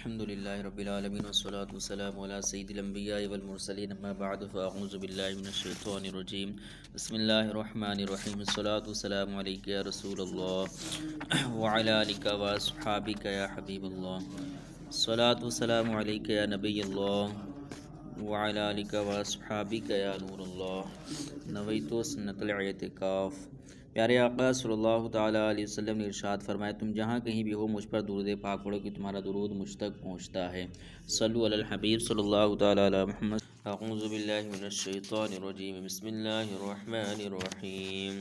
الحمد للہ رب العالمین والصلاة والسلام علی سید الانبیاء والمرسلین اما بعد فاعوذ باللہ من الشیطان الرجیم بسم اللہ الرحمن الرحیم الصلاة والسلام علیک یا رسول اللہ وعلی آلک واصحابک یا حبیب اللہ الصلاة والسلام علیک یا نبی اللہ وعلی آلک واصحابک یا نور اللہ نویت سنت الاعتکاف۔ پیارے آقا صلی اللہ تعالیٰ علیہ وسلم نے ارشاد فرمایا، تم جہاں کہیں بھی ہو مجھ پر درود پاک پڑھو کہ تمہارا درود مجھ تک پہنچتا ہے۔ صلو علی الحبیب صلی اللہ تعالیٰ علی محمد۔ اعوذ باللہ من الشیطان الرجیم، بسم اللہ الرحمن الرحیم۔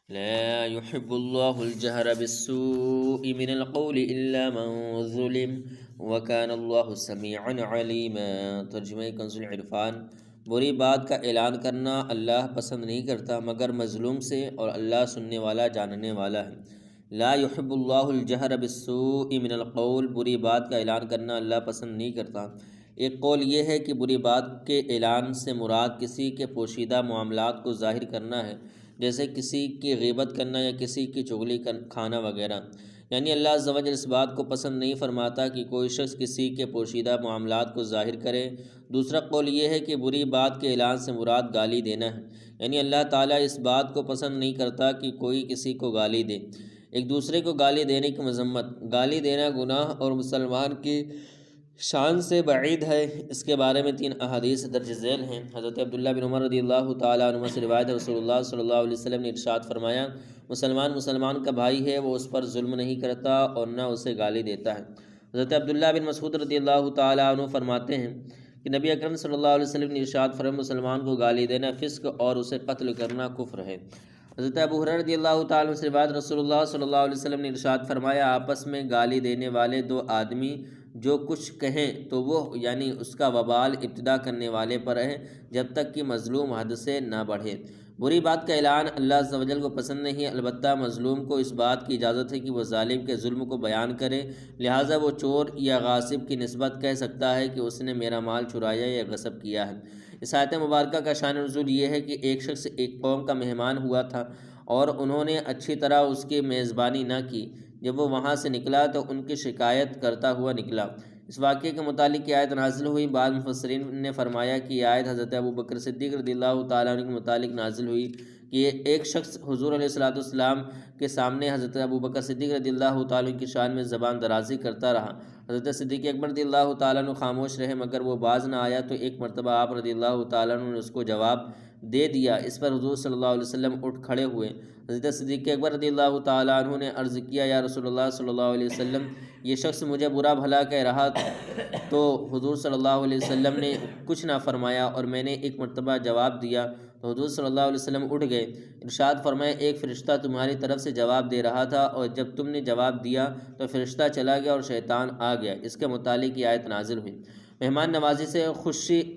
لا يحب اللہ الجہر بالسوء من القول الا من ظلم وکان اللہ سمیعا علیما۔ ترجمہ کنز العرفان۔ بری بات کا اعلان کرنا اللہ پسند نہیں کرتا مگر مظلوم سے، اور اللہ سننے والا جاننے والا ہے۔ لا يحب اللہ الجہر بالسوء من القول، بری بات کا اعلان کرنا اللہ پسند نہیں کرتا۔ ایک قول یہ ہے کہ بری بات کے اعلان سے مراد کسی کے پوشیدہ معاملات کو ظاہر کرنا ہے، جیسے کسی کی غیبت کرنا یا کسی کی چغلی کھانا وغیرہ۔ یعنی اللہ عز و جل اس بات کو پسند نہیں فرماتا کہ کوئی شخص کسی کے پوشیدہ معاملات کو ظاہر کرے۔ دوسرا قول یہ ہے کہ بری بات کے اعلان سے مراد گالی دینا ہے، یعنی اللہ تعالیٰ اس بات کو پسند نہیں کرتا کہ کوئی کسی کو گالی دے۔ ایک دوسرے کو گالی دینے کی مذمت، گالی دینا گناہ اور مسلمان کی شان سے بعید ہے۔ اس کے بارے میں 3 احادیث درج ذیل ہیں۔ حضرت عبداللہ بن عمر رضی اللہ تعالیٰ عنہ سے روایت ہے، رسول اللہ صلی اللہ علیہ وسلم نے ارشاد فرمایا، مسلمان کا بھائی ہے، وہ اس پر ظلم نہیں کرتا اور نہ اسے گالی دیتا ہے۔ حضرت عبداللہ بن مسعود رضی اللہ تعالیٰ عنہ فرماتے ہیں کہ نبی اکرم صلی اللہ علیہ وسلم نے ارشاد فرمایا، مسلمان کو گالی دینا فسق اور اسے قتل کرنا کفر ہے۔ حضرت ابو ہریرہ رضی اللہ تعالیٰ عنہ سے روایت، رسول اللہ صلی اللہ علیہ وسلم نے ارشاد فرمایا، آپس میں گالی دینے والے 2 آدمی جو کچھ کہیں تو وہ یعنی اس کا وبال ابتدا کرنے والے پر ہے جب تک کہ مظلوم حد سے نہ بڑھے۔ بری بات کا اعلان اللہ عز و جل کو پسند نہیں، البتہ مظلوم کو اس بات کی اجازت ہے کہ وہ ظالم کے ظلم کو بیان کرے، لہٰذا وہ چور یا غاصب کی نسبت کہہ سکتا ہے کہ اس نے میرا مال چرایا یا غصب کیا ہے۔ اس آیت مبارکہ کا شان نزول یہ ہے کہ ایک شخص ایک قوم کا مہمان ہوا تھا اور انہوں نے اچھی طرح اس کی میزبانی نہ کی۔ جب وہ وہاں سے نکلا تو ان کی شکایت کرتا ہوا نکلا۔ اس واقعے کے متعلق یہ آیت نازل ہوئی۔ بعض مفسرین نے فرمایا کہ یہ آیت حضرت ابوبکر صدیق رضی اللہ تعالیٰ عنہ کے متعلق نازل ہوئی کہ ایک شخص حضور علیہ الصلوۃ والسلام کے سامنے حضرت ابوبکر صدیق رضی اللہ تعالیٰ عنہ کی شان میں زبان درازی کرتا رہا۔ حضرت صدیق اکبر رضی اللہ تعالیٰ عنہ خاموش رہے، مگر وہ باز نہ آیا تو ایک مرتبہ آپ رضی اللہ تعالیٰ عنہ نے اس کو جواب دے دیا۔ اس پر حضور صلی اللہ علیہ وسلم اٹھ کھڑے ہوئے۔ حضرت صدیق اکبر رضی اللہ تعالیٰ عنہ نے عرض کیا، یا رسول اللہ صلی اللہ علیہ وسلم، یہ شخص مجھے برا بھلا کہہ رہا تو حضور صلی اللہ علیہ وسلم نے کچھ نہ فرمایا اور میں نے ایک مرتبہ جواب دیا تو حضور صلی اللہ علیہ وسلم اٹھ گئے۔ ارشاد فرمایا، ایک فرشتہ تمہاری طرف سے جواب دے رہا تھا اور جب تم نے جواب دیا تو فرشتہ چلا گیا اور شیطان آ گیا۔ اس کے متعلق یہ آیت نازل ہوئی۔ مہمان نوازی سے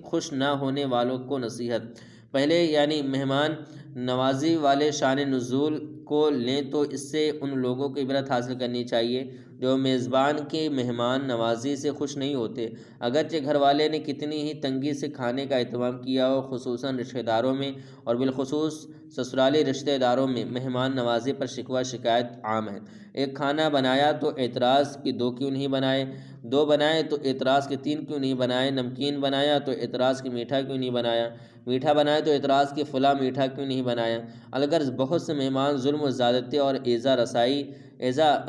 خوش نہ ہونے والوں کو نصیحت۔ پہلے یعنی مہمان نوازی والے شان نزول کو لیں تو اس سے ان لوگوں کو عبرت حاصل کرنی چاہیے جو میزبان کی مہمان نوازی سے خوش نہیں ہوتے، اگرچہ گھر والے نے کتنی ہی تنگی سے کھانے کا اہتمام کیا ہو۔ خصوصاً رشتہ داروں میں اور بالخصوص سسرالی رشتہ داروں میں مہمان نوازی پر شکوہ شکایت عام ہے۔ ایک کھانا بنایا تو اعتراض کہ 2 کیوں نہیں بنائے، 2 بنائے تو اعتراض کہ 3 کیوں نہیں بنائے، نمکین بنایا تو اعتراض کہ میٹھا کیوں نہیں بنایا، میٹھا بنایا تو اعتراض کہ فلاں میٹھا کیوں نہیں بنایا۔ الغرض بہت سے مہمان ظلم و زیادتی اور ایذا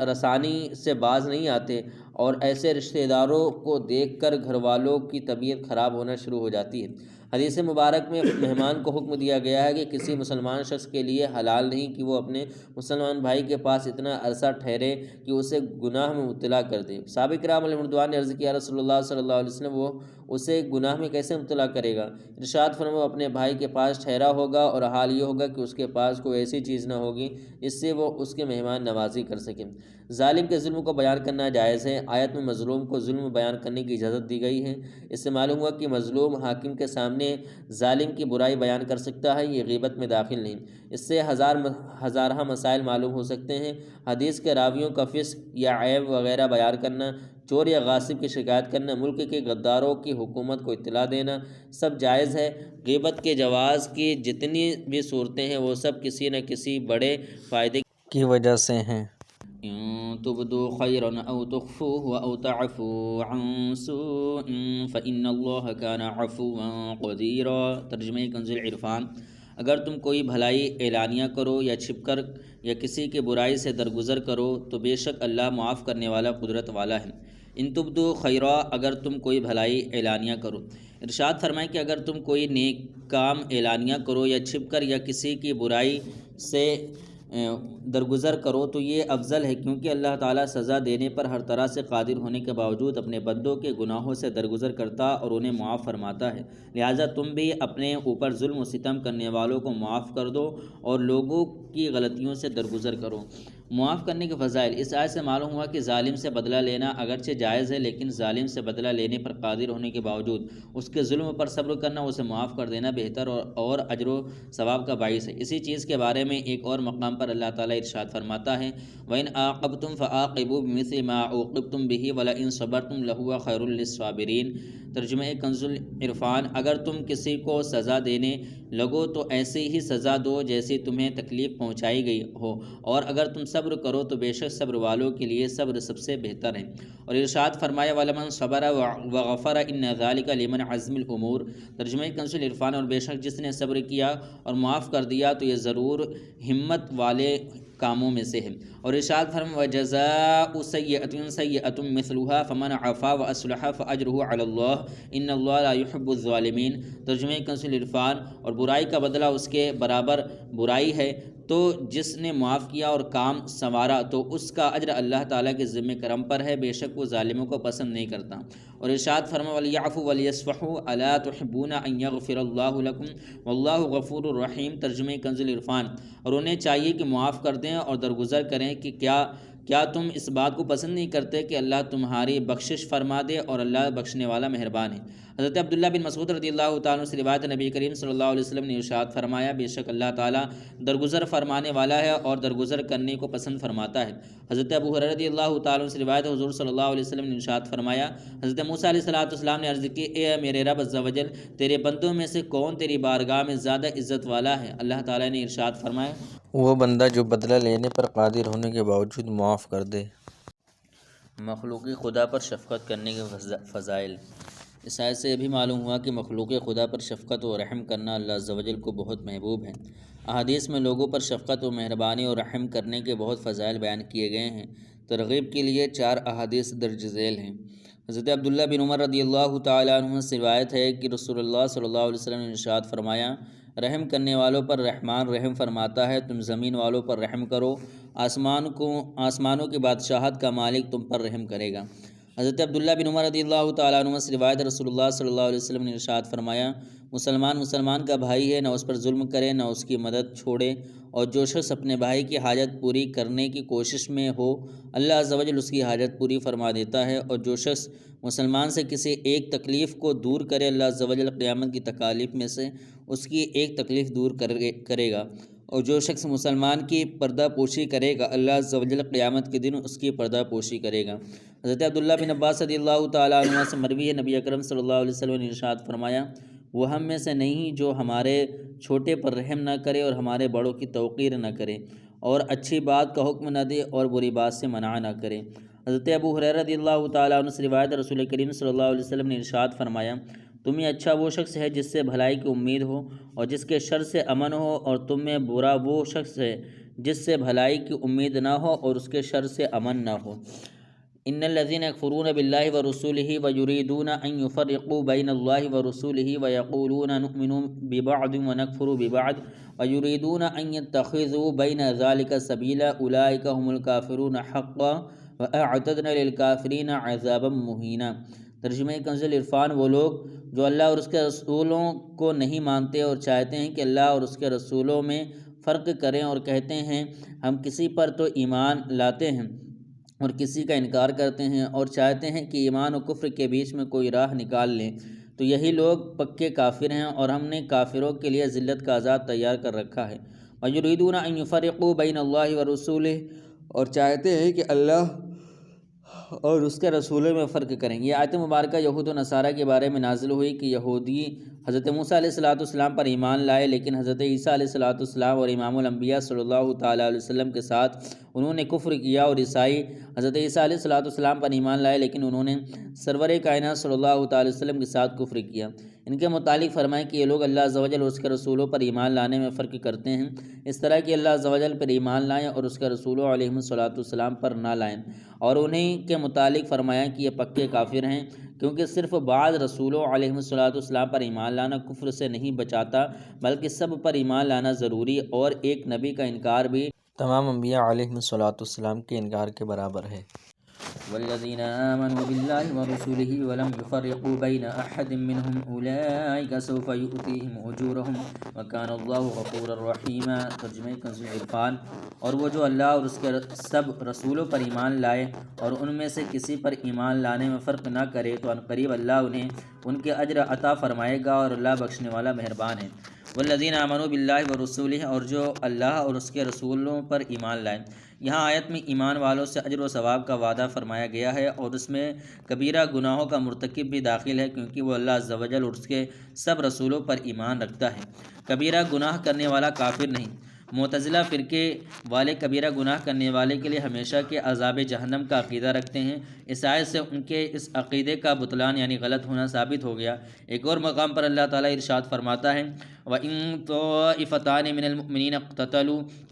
رسانی سے باز نہیں آتے اور ایسے رشتہ داروں کو دیکھ کر گھر والوں کی طبیعت خراب ہونا شروع ہو جاتی ہے۔ حدیث مبارک میں مہمان کو حکم دیا گیا ہے کہ کسی مسلمان شخص کے لیے حلال نہیں کہ وہ اپنے مسلمان بھائی کے پاس اتنا عرصہ ٹھہرے کہ اسے گناہ میں مبتلا کر دے۔ صحابہ کرام علیہ رضوان نے عرض کیا، رسول اللہ صلی اللہ علیہ وسلم، وہ اسے گناہ میں کیسے مبتلا کرے گا؟ ارشاد فرمایا، وہ اپنے بھائی کے پاس ٹھہرا ہوگا اور حال یہ ہوگا کہ اس کے پاس کوئی ایسی چیز نہ ہوگی جس سے وہ اس کے مہمان نوازی کر سکے۔ ظالم کے ظلم کو بیان کرنا جائز ہے۔ آیت میں مظلوم کو ظلم بیان کرنے کی اجازت دی گئی ہے۔ اس سے معلوم ہوا کہ مظلوم حاکم کے سامنے ظالم کی برائی بیان کر سکتا ہے، یہ غیبت میں داخل نہیں۔ اس سے ہزارہ مسائل معلوم ہو سکتے ہیں۔ حدیث کے راویوں کا فسق یا عیب وغیرہ بیان کرنا، چور یا غاصب کی شکایت کرنا، ملک کے غداروں کی حکومت کو اطلاع دینا، سب جائز ہے۔ غیبت کے جواز کی جتنی بھی صورتیں ہیں وہ سب کسی نہ کسی بڑے فائدے کی وجہ سے ہیں۔ إن تبدوا خيرا أو تخفوه أو تعفوا عن سوء فإن الله كان عفوا قديرا۔ ترجمہ کنز العرفان۔ اگر تم کوئی بھلائی اعلانیہ کرو یا چھپ کر یا کسی کے برائی سے درگزر کرو تو بے شک اللہ معاف کرنے والا قدرت والا ہے۔ ان تبدو خیرا، اگر تم کوئی بھلائی اعلانیہ کرو۔ ارشاد فرمائیں کہ اگر تم کوئی نیک کام اعلانیہ کرو یا چھپ کر یا کسی کی برائی سے درگزر کرو تو یہ افضل ہے، کیونکہ اللہ تعالیٰ سزا دینے پر ہر طرح سے قادر ہونے کے باوجود اپنے بندوں کے گناہوں سے درگزر کرتا اور انہیں معاف فرماتا ہے۔ لہٰذا تم بھی اپنے اوپر ظلم و ستم کرنے والوں کو معاف کر دو اور لوگوں کی غلطیوں سے درگزر کرو۔ معاف کرنے کے فضائل۔ اس آیت سے معلوم ہوا کہ ظالم سے بدلہ لینا اگرچہ جائز ہے، لیکن ظالم سے بدلہ لینے پر قادر ہونے کے باوجود اس کے ظلم پر صبر کرنا، اسے معاف کر دینا بہتر اور اجر و ثواب کا باعث ہے۔ اسی چیز کے بارے میں ایک اور مقام پر اللہ تعالیٰ ارشاد فرماتا ہے وَإِنْ عَاقَبْتُمْ فَعَاقِبُوا بِمِثْلِ مَا عُوقِبْتُمْ بِهِ وَلَئِنْ صَبَرْتُمْ لَهُوَ خَيْرٌ لِّلصَّابِرِينَ۔ ترجمہ کنز العرفان۔ اگر تم کسی کو سزا دینے لگو تو ایسی ہی سزا دو جیسی تمہیں تکلیف پہنچائی گئی ہو، اور اگر تم صبر کرو تو بے شک صبر والوں کے لیے صبر سب سے بہتر ہے۔ اور ارشاد فرمایا وَلَمَنْ صَبَرَ وَغَفَرَ إِنَّ ذَلِكَ لِمَنْ عَزْمِ الْأُمُورِ۔ ترجمہ کنز العرفان۔ اور بے شک جس نے صبر کیا اور معاف کر دیا تو یہ ضرور ہمت والے کاموں میں سے ہے۔ اور ارشاد فرمایا وَجَزَاءُ سَيِّئَةٍ سَيِّئَةٌ مِثْلُهَا فَمَنْ عَفَا وَأَصْلَحَ فَأَجْرُهُ عَلَى اللَّهِ إِنَّ اللَّهَ لَا يُحِبُّ الظَّالِمِينَ۔ ترجمہ کنز العرفان۔ اور برائی کا بدلہ اس کے برابر برائی ہے، تو جس نے معاف کیا اور کام سنوارا تو اس کا اجر اللہ تعالیٰ کے ذمہ کرم پر ہے، بے شک وہ ظالموں کو پسند نہیں کرتا۔ اور ارشاد فرمایا وَلْيَعْفُوا وَلْيَصْفَحُوا أَلَا تُحِبُّونَ أَن يَغْفِرَ اللَّهُ لَكُمْ وَاللَّهُ غَفُورٌ رَحِيمٌ۔ ترجمہ کنز العرفان۔ اور انہیں چاہیے کہ معاف کر دیں اور درگزر کریں کہ کیا تم اس بات کو پسند نہیں کرتے کہ اللہ تمہاری بخشش فرما دے، اور اللہ بخشنے والا مہربان ہے۔ حضرت عبداللہ بن مسعود رضی اللہ تعالیٰ عنہ سے روایت نبی کریم صلی اللہ علیہ وسلم نے ارشاد فرمایا بے شک اللہ تعالیٰ درگزر فرمانے والا ہے اور درگزر کرنے کو پسند فرماتا ہے۔ حضرت ابو ہریرہ رضی اللہ تعالیٰ عنہ سے روایت حضور صلی اللہ علیہ وسلم نے ارشاد فرمایا حضرت موسیٰ علیہ السلام نے عرض کی اے میرے رب عز و جل، تیرے بندوں میں سے کون تیری بارگاہ میں زیادہ عزت والا ہے؟ اللہ تعالیٰ نے ارشاد فرمایا وہ بندہ جو بدلہ لینے پر قادر ہونے کے باوجود معاف کر دے۔ مخلوق خدا پر شفقت کرنے کے فضائل۔ اس آیت سے یہ بھی معلوم ہوا کہ مخلوق خدا پر شفقت و رحم کرنا اللہ عز و جل کو بہت محبوب ہے۔ احادیث میں لوگوں پر شفقت و مہربانی اور رحم کرنے کے بہت فضائل بیان کیے گئے ہیں۔ ترغیب کے لیے 4 احادیث درج ذیل ہیں۔ حضرت عبداللہ بن عمر رضی اللہ تعالیٰ عنہ سے روایت ہے کہ رسول اللہ صلی اللہ علیہ وسلم نے ارشاد فرمایا رحم کرنے والوں پر رحمان رحم فرماتا ہے، تم زمین والوں پر رحم کرو، آسمانوں کی بادشاہت کا مالک تم پر رحم کرے گا۔ حضرت عبداللہ بن عمر رضی اللہ تعالیٰ عنہ سے روایت رسول اللہ صلی اللہ علیہ وسلم نے ارشاد فرمایا مسلمان کا بھائی ہے، نہ اس پر ظلم کرے نہ اس کی مدد چھوڑے، اور جو شخص اپنے بھائی کی حاجت پوری کرنے کی کوشش میں ہو اللہ عز و جل اس کی حاجت پوری فرما دیتا ہے، اور جو شخص مسلمان سے کسی ایک تکلیف کو دور کرے اللہ عز و جل قیامت کی تکالیف میں سے اس کی ایک تکلیف دور کرے گا، اور جو شخص مسلمان کی پردہ پوشی کرے گا اللہ عز و جل قیامت کے دن اس کی پردہ پوشی کرے گا۔ حضرت عبداللہ بن عباس رضی اللہ تعالیٰ عنہ سے مروی ہے نبی اکرم صلی اللہ علیہ وسلم نے ارشاد فرمایا وہ ہم میں سے نہیں جو ہمارے چھوٹے پر رحم نہ کرے اور ہمارے بڑوں کی توقیر نہ کرے، اور اچھی بات کا حکم نہ دے اور بری بات سے منع نہ کرے۔ حضرت ابو ہریرہ رضی اللہ تعالیٰ عنہ سے روایت رسول کریم صلی اللہ علیہ وسلم نے ارشاد فرمایا تم میں اچھا وہ شخص ہے جس سے بھلائی کی امید ہو اور جس کے شر سے امن ہو، اور تم میں برا وہ شخص ہے جس سے بھلائی کی امید نہ ہو اور اس کے شر سے امن نہ ہو۔ ان الذين يكفرون بالله ورسوله ويريدون ان يفرقوا بين الله ورسوله ويقولون نؤمن ببعض ونكفر ببعض ويريدون ان يتخذوا بين ذلك سبيلا اولئك هم الكافرون حقا واعتدنا للكافرين عذابا مهينا۔ ترجمہ کنز العرفان وہ لوگ جو اللہ اور اس کے رسولوں کو نہیں مانتے اور چاہتے ہیں کہ اللہ اور اس کے رسولوں میں فرق کریں، اور کہتے ہیں ہم کسی پر تو ایمان لاتے ہیں اور کسی کا انکار کرتے ہیں، اور چاہتے ہیں کہ ایمان و کفر کے بیچ میں کوئی راہ نکال لیں، تو یہی لوگ پکے کافر ہیں، اور ہم نے کافروں کے لیے ذلت کا عذاب تیار کر رکھا ہے۔ وَيُرِيدُونَ أَن يُفَرِّقُوا بَيْنَ اللَّهِ وَرُسُولِهِ، اور چاہتے ہیں کہ اللہ اور اس کے رسولوں میں فرق کریں۔ یہ آیت مبارکہ یہود و نصارہ کے بارے میں نازل ہوئی کہ یہودی حضرت موسیٰ علیہ السلام پر ایمان لائے، لیکن حضرت عیسیٰ علیہ السلام اور امام الانبیاء صلی اللہ تعالیٰ علیہ وسلم کے ساتھ انہوں نے کفر کیا، اور عیسائی حضرت عیسیٰ علیہ السلام پر ایمان لائے لیکن انہوں نے سرور کائنات صلی اللہ تعالیٰ علیہ وسلم کے ساتھ کفر کیا۔ ان کے متعلق فرمائیں کہ یہ لوگ اللہ عز و جل اور اس کے رسولوں پر ایمان لانے میں فرق کرتے ہیں، اس طرح کہ اللہ عز و جل پر ایمان لائیں اور اس کے رسولوں علیہ السلام پر نہ لائیں، اور انہیں کے متعلق فرمایا کہ یہ پکے کافر ہیں، کیونکہ صرف بعض رسولوں علیہ السلام پر ایمان لانا کفر سے نہیں بچاتا، بلکہ سب پر ایمان لانا ضروری، اور ایک نبی کا انکار بھی تمام انبیاء علیہ السلام کے انکار کے برابر ہے۔ والذین آمنوا باللہ ورسولہ ولم یفرقوا بین احد منہم اولئک سوف یؤتیہم اجورہم وکان اللہ غفورا رحیما۔ ترجمہ کنز العرفان۔ اور وہ جو اللہ اور اس کے سب رسولوں پر ایمان لائے اور ان میں سے کسی پر ایمان لانے میں فرق نہ کرے تو عنقریب اللہ انہیں ان کے اجر عطا فرمائے گا، اور اللہ بخشنے والا مہربان ہے۔ والذین آمنوا باللہ ورسولہ، اور جو اللہ اور اس کے رسولوں پر ایمان لائے۔ یہاں آیت میں ایمان والوں سے اجر و ثواب کا وعدہ فرمایا گیا ہے، اور اس میں کبیرہ گناہوں کا مرتکب بھی داخل ہے، کیونکہ وہ اللہ عز و جل اور اس کے سب رسولوں پر ایمان رکھتا ہے۔ کبیرہ گناہ کرنے والا کافر نہیں۔ معتزلہ فرقے والے کبیرہ گناہ کرنے والے کے لیے ہمیشہ کے عذاب جہنم کا عقیدہ رکھتے ہیں۔ اس آیت سے ان کے اس عقیدے کا بطلان یعنی غلط ہونا ثابت ہو گیا۔ ایک اور مقام پر اللہ تعالیٰ ارشاد فرماتا ہے وَإِن طَائِفَتَانِ مِنَ الْمُؤْمِنِينَ اقْتَتَلُوا۔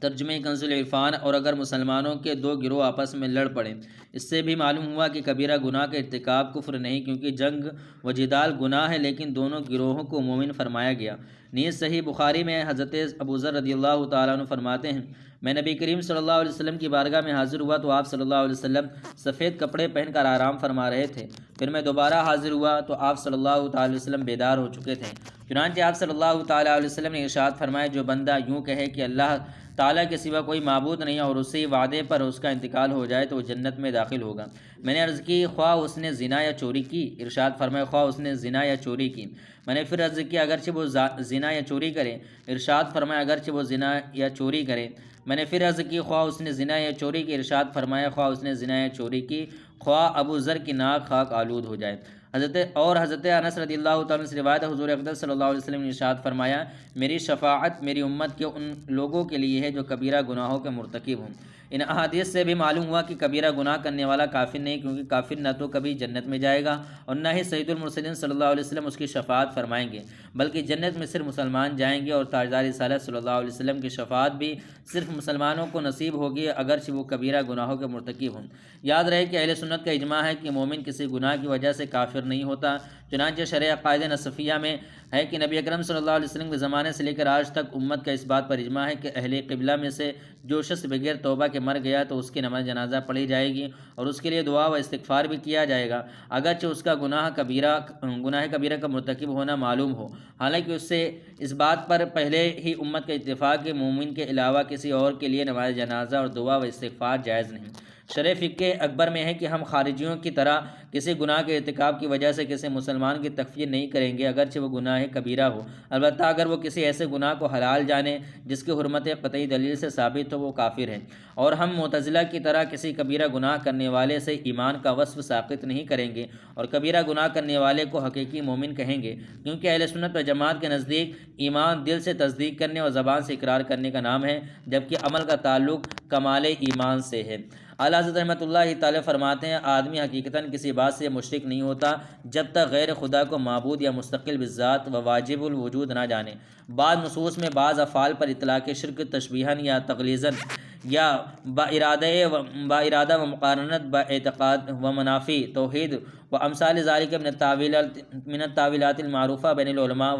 ترجمہ کنز العرفان۔ اور اگر مسلمانوں کے دو گروہ آپس میں لڑ پڑیں۔ اس سے بھی معلوم ہوا کہ کبیرہ گناہ کا ارتکاب کفر نہیں، کیونکہ جنگ و جدال گناہ ہے، لیکن دونوں گروہوں کو مومن فرمایا گیا۔ نیز صحیح بخاری میں حضرت ابو ذر رضی اللہ تعالیٰ عنہ فرماتے ہیں میں نبی کریم صلی اللہ علیہ وسلم کی بارگاہ میں حاضر ہوا تو آپ صلی اللہ علیہ وسلم سفید کپڑے پہن کر آرام فرما رہے تھے۔ پھر میں دوبارہ حاضر ہوا تو آپ صلی اللہ تعالیٰ علیہ وسلم بیدار ہو چکے تھے۔ چنانچہ آپ صلی اللہ تعالیٰ علیہ وسلم نے ارشاد فرمایا جو بندہ یوں کہے کہ اللہ تعالیٰ کے سوا کوئی معبود نہیں اور اسی وعدے پر اس کا انتقال ہو جائے تو وہ جنت میں داخل ہوگا۔ میں نے عرض کی خواہ اس نے زنا یا چوری کی؟ ارشاد فرمایا خواہ اس نے زنا یا چوری کی۔ میں نے پھر عرض کی اگرچہ وہ زنا یا چوری کرے؟ ارشاد فرمایا اگرچہ وہ زنا یا چوری کرے۔ میں نے پھر عرض کی خواہ اس نے زنا یا چوری کی؟ ارشاد فرمایا خواہ اس نے زنا یا چوری کی، خواہ ابو ذر کی ناک خاک آلود ہو جائے۔ حضرت انس رضی اللہ تعالیٰ سے روایت ہے حضور اقدس صلی اللہ علیہ وسلم نے ارشاد فرمایا میری شفاعت میری امت کے ان لوگوں کے لیے ہے جو کبیرہ گناہوں کے مرتکب ہوں۔ ان احادیث سے بھی معلوم ہوا کہ کبیرہ گناہ کرنے والا کافر نہیں، کیونکہ کافر نہ تو کبھی جنت میں جائے گا اور نہ ہی سید المرسلین صلی اللہ علیہ وسلم اس کی شفاعت فرمائیں گے، بلکہ جنت میں صرف مسلمان جائیں گے، اور تاجدار رسالت صلی اللہ علیہ وسلم کی شفاعت بھی صرف مسلمانوں کو نصیب ہوگی اگرچہ وہ کبیرہ گناہوں کے مرتکب ہوں۔ یاد رہے کہ اہل سنت کا اجماع ہے کہ مومن کسی گناہ کی وجہ سے کافر نہیں ہوتا، چنانچہ شرح عقائد نصفیہ میں ہے کہ نبی اکرم صلی اللہ علیہ وسلم کے زمانے سے لے کر آج تک امت کا اس بات پر اجماع ہے کہ اہل قبلہ میں سے جو شخص بغیر توبہ کے مر گیا تو اس کی نماز جنازہ پڑھی جائے گی اور اس کے لیے دعا و استغفار بھی کیا جائے گا، اگرچہ اس کا گناہ کبیرہ کا مرتکب ہونا معلوم ہو، حالانکہ اس سے اس بات پر پہلے ہی امت کا اتفاق ہے مومن کے علاوہ کسی اور کے لیے نماز جنازہ اور دعا و استغفار جائز نہیں۔ شرح فقہ اکبر میں ہے کہ ہم خارجیوں کی طرح کسی گناہ کے ارتکاب کی وجہ سے کسی مسلمان کی تکفیر نہیں کریں گے اگرچہ وہ گناہ کبیرہ ہو، البتہ اگر وہ کسی ایسے گناہ کو حلال جانے جس کی حرمت قطعی دلیل سے ثابت ہو وہ کافر ہے، اور ہم معتزلہ کی طرح کسی کبیرہ گناہ کرنے والے سے ایمان کا وصف ساقط نہیں کریں گے اور کبیرہ گناہ کرنے والے کو حقیقی مومن کہیں گے، کیونکہ اہل سنت و جماعت کے نزدیک ایمان دل سے تصدیق کرنے اور زبان سے اقرار کرنے کا نام ہے، جبکہ عمل کا تعلق کمال ایمان سے ہے۔ اعلیٰ حضرت رحمۃ اللہ تعالیٰ فرماتے ہیں آدمی حقیقتاً کسی بات سے مشرک نہیں ہوتا جب تک غیر خدا کو معبود یا مستقل بالذات و واجب الوجود نہ جانے۔ بعض نصوص میں بعض افعال پر اطلاق شرک تشبیہاً یا تغلیظاً یا با ارادہ و مقارنت با اعتقاد و منافی توحید و امثال ذالک من التاویلات المعروفہ بین العلماء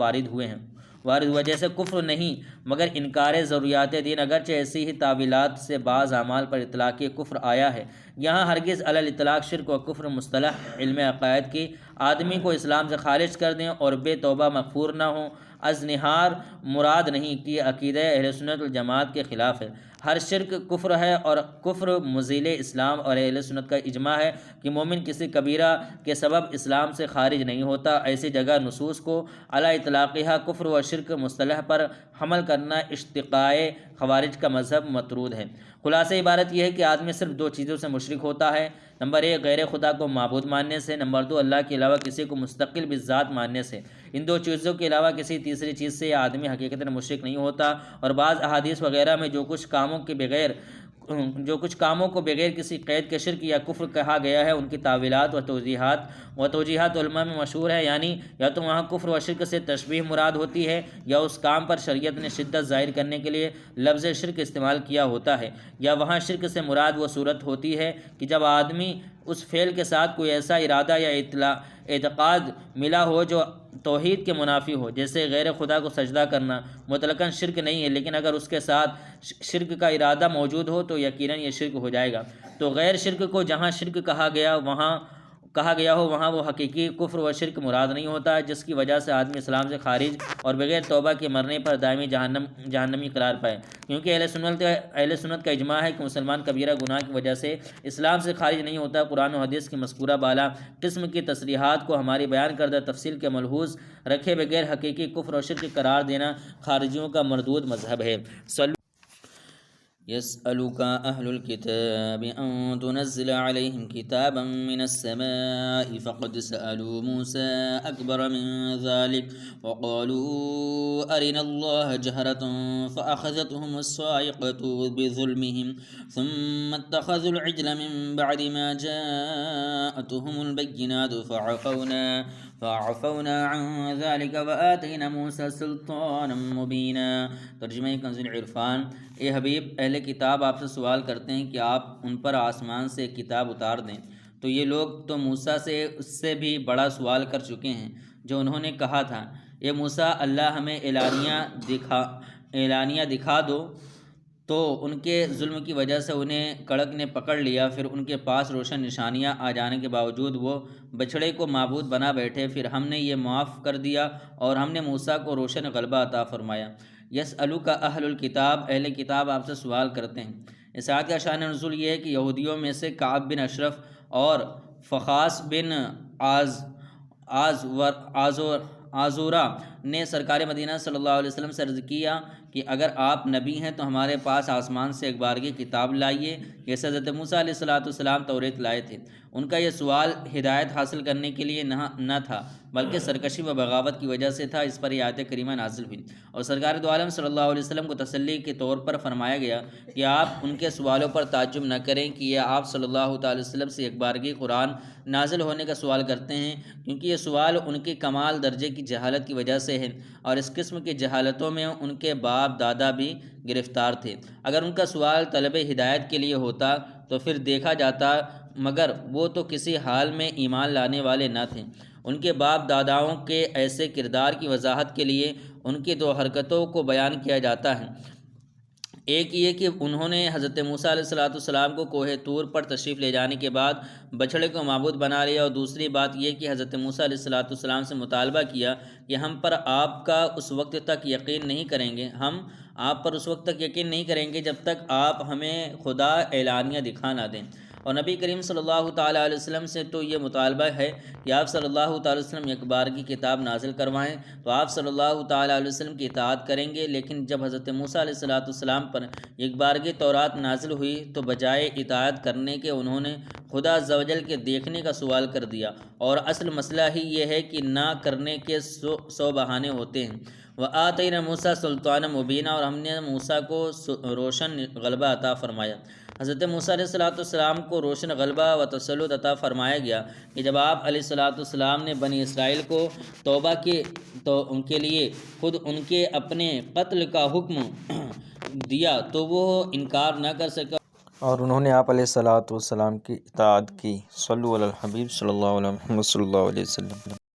وارد ہوا، جیسے کفر نہیں مگر انکار ضروریات دین، اگرچہ ایسی ہی تعویلات سے بعض اعمال پر اطلاق کفر آیا ہے۔ یہاں ہرگز علی الاطلاق شرک و کفر مصطلح علم عقائد کی آدمی کو اسلام سے خارج کر دیں اور بے توبہ مغفور نہ ہوں از نہار مراد نہیں کہ عقیدہ اہل سنت والجماعت کے خلاف ہے۔ ہر شرک کفر ہے اور کفر مزیل اسلام، اور اہل سنت کا اجماع ہے کہ مومن کسی کبیرہ کے سبب اسلام سے خارج نہیں ہوتا۔ ایسی جگہ نصوص کو علی اطلاقہ کفر و شرک مصطلح پر حمل کرنا اشتقاء خوارج کا مذہب مطرود ہے۔ خلاصہ عبارت یہ ہے کہ آدمی صرف دو چیزوں سے مشرک ہوتا ہے، نمبر 1 غیر خدا کو معبود ماننے سے، نمبر 2 اللہ کے علاوہ کسی کو مستقل بالذات ماننے سے۔ ان دو چیزوں کے علاوہ کسی تیسری چیز سے یہ آدمی حقیقتاً مشرک نہیں ہوتا۔ اور بعض احادیث وغیرہ میں جو کچھ کاموں کو بغیر کسی قید کے شرک یا کفر کہا گیا ہے، ان کی تعویلات و توجیحات علماء میں مشہور ہے، یعنی یا تو وہاں کفر و شرک سے تشبیہ مراد ہوتی ہے، یا اس کام پر شریعت نے شدت ظاہر کرنے کے لیے لفظ شرک استعمال کیا ہوتا ہے، یا وہاں شرک سے مراد وہ صورت ہوتی ہے کہ جب آدمی اس فعل کے ساتھ کوئی ایسا ارادہ یا اعتقاد ملا ہو جو توحید کے منافی ہو، جیسے غیر خدا کو سجدہ کرنا مطلقاً شرک نہیں ہے، لیکن اگر اس کے ساتھ شرک کا ارادہ موجود ہو تو یقیناً یہ شرک ہو جائے گا۔ تو غیر شرک کو جہاں شرک کہا گیا ہو وہاں وہ حقیقی کفر و شرک مراد نہیں ہوتا ہے، جس کی وجہ سے آدمی اسلام سے خارج اور بغیر توبہ کے مرنے پر دائمی جہنمی قرار پائے، کیونکہ اہل سنت کا اجماع ہے کہ مسلمان کبیرہ گناہ کی وجہ سے اسلام سے خارج نہیں ہوتا۔ قرآن و حدیث کی مذکورہ بالا قسم کی تصریحات کو ہماری بیان کردہ تفصیل کے ملحوظ رکھے بغیر حقیقی کفر و شرک قرار دینا خارجیوں کا مردود مذہب ہے۔ يسألك أهل الكتاب أن تنزل عليهم كتابا من السماء فقد سألوا موسى أكبر من ذلك وقالوا أرنا الله جهرة فأخذتهم الصاعقة بظلمهم ثم اتخذوا العجل من بعد ما جاءتهم البينات فعفونا عن ذلك وآتينا موسى سلطانا مبينا۔ ترجمہ کنز العرفان۔ اے حبیب، اہل کتاب آپ سے سوال کرتے ہیں کہ آپ ان پر آسمان سے ایک کتاب اتار دیں، تو یہ لوگ تو موسیٰ سے اس سے بھی بڑا سوال کر چکے ہیں، جو انہوں نے کہا تھا اے موسیٰ اللہ ہمیں اعلانیہ دکھا دو، تو ان کے ظلم کی وجہ سے انہیں کڑک نے پکڑ لیا، پھر ان کے پاس روشن نشانیاں آ جانے کے باوجود وہ بچھڑے کو معبود بنا بیٹھے، پھر ہم نے یہ معاف کر دیا اور ہم نے موسیٰ کو روشن غلبہ عطا فرمایا۔ یسألک اہل الکتاب، اہل کتاب آپ سے سوال کرتے ہیں۔ اس آیت کا شان نزول یہ ہے کہ یہودیوں میں سے کعب بن اشرف اور فخاس بن آزورہ نے سرکار مدینہ صلی اللہ علیہ وسلم سے عرض کیا کہ اگر آپ نبی ہیں تو ہمارے پاس آسمان سے ایک بارگی کتاب لائیے، جیسے حضرت موسیٰ علیہ السلام توریت لائے تھے۔ ان کا یہ سوال ہدایت حاصل کرنے کے لیے نہ تھا بلکہ سرکشی و بغاوت کی وجہ سے تھا۔ اس پر یہ آیت کریمہ نازل ہوئی اور سرکار دو عالم صلی اللہ علیہ وسلم کو تسلی کے طور پر فرمایا گیا کہ آپ ان کے سوالوں پر تعجب نہ کریں کہ یہ آپ صلی اللہ تعالی وسلم سے ایک بارگی قرآن نازل ہونے کا سوال کرتے ہیں، کیونکہ یہ سوال ان کے کمال درجے کی جہالت کی وجہ سے ہے، اور اس قسم کی جہالتوں میں ان کے باپ دادا بھی گرفتار تھے۔ اگر ان کا سوال طلب ہدایت کے لیے ہوتا تو پھر دیکھا جاتا، مگر وہ تو کسی حال میں ایمان لانے والے نہ تھے۔ ان کے باپ داداؤں کے ایسے کردار کی وضاحت کے لیے ان کی دو حرکتوں کو بیان کیا جاتا ہے۔ ایک یہ کہ انہوں نے حضرت موسیٰ علیہ السلام کو کوہ طور پر تشریف لے جانے کے بعد بچھڑے کو معبود بنا لیا، اور دوسری بات یہ کہ حضرت موسیٰ علیہ السلام سے مطالبہ کیا کہ ہم پر آپ کا اس وقت تک یقین نہیں کریں گے، ہم آپ پر اس وقت تک یقین نہیں کریں گے جب تک آپ ہمیں خدا اعلانیہ دکھا نہ دیں۔ اور نبی کریم صلی اللہ تعالیٰ علیہ وسلم سے تو یہ مطالبہ ہے کہ آپ صلی اللہ تعالیٰ علیہ وسلم ایک بارگی کتاب نازل کروائیں، تو آپ صلی اللہ تعالیٰ علیہ وسلم کی اطاعت کریں گے، لیکن جب حضرت موسیٰ علیہ السلام پر ایک بارگی تورات نازل ہوئی تو بجائے اطاعت کرنے کے انہوں نے خدا عز و جل کے دیکھنے کا سوال کر دیا، اور اصل مسئلہ ہی یہ ہے کہ نہ کرنے کے 100 بہانے ہوتے ہیں۔ وَآتَيْنَا مُوسَىٰ سُلْطَانًا مُبِينًا، اور ہم نے موسیٰ کو روشن غلبہ عطا فرمایا۔ حضرت موسیٰ علیہ السلام کو روشن غلبہ و تسلط عطا فرمایا گیا کہ جب آپ علیہ السلام نے بنی اسرائیل کو توبہ کی تو ان کے لیے خود ان کے اپنے قتل کا حکم دیا تو وہ انکار نہ کر سکا، اور انہوں نے آپ علیہ السلام کی اطاعت کی۔ صلو علی الحبیب صلی اللہ علیہ وسلم۔